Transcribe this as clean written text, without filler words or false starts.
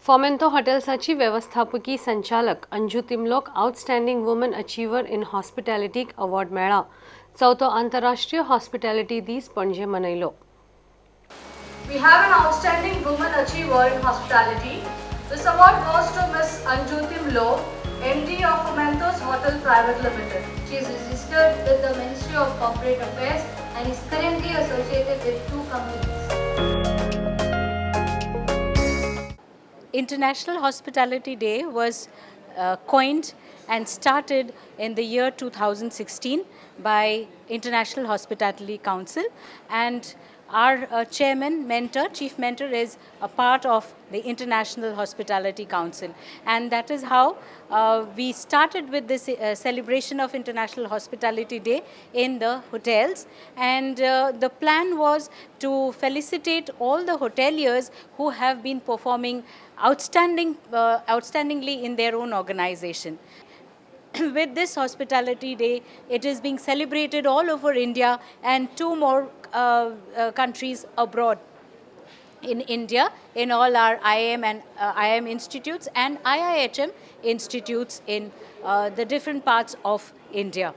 फोमेंतो हॉटेल्साची व्यवस्थापकी संचालक Anju Timblo outstanding woman achiever in हॉस्पिटॅलिटीक अवॉर्ड मेळ्ळा. चौथो आंतरराष्ट्रीय हॉस्पिटॅलिटी दीस पणजे मनयलो. We have an outstanding woman achiever in hospitality. This award goes to Miss ANJU TIMBLO, MD of Fomento's Hotel Private Limited. She is registered with the Ministry of Corporate Affairs and is currently associated with 2 companies. International Hospitality Day was coined and started in the year 2016 by International Hospitality Council, and our chief mentor is a part of the International Hospitality Council, and that is how we started with this celebration of International Hospitality Day in the hotels. And the plan was to felicitate all the hoteliers who have been performing outstandingly in their own organization. With this Hospitality Day, it is being celebrated all over India and 2 more countries abroad. In India, in all our IIM institutes and IIHM institutes in the different parts of India.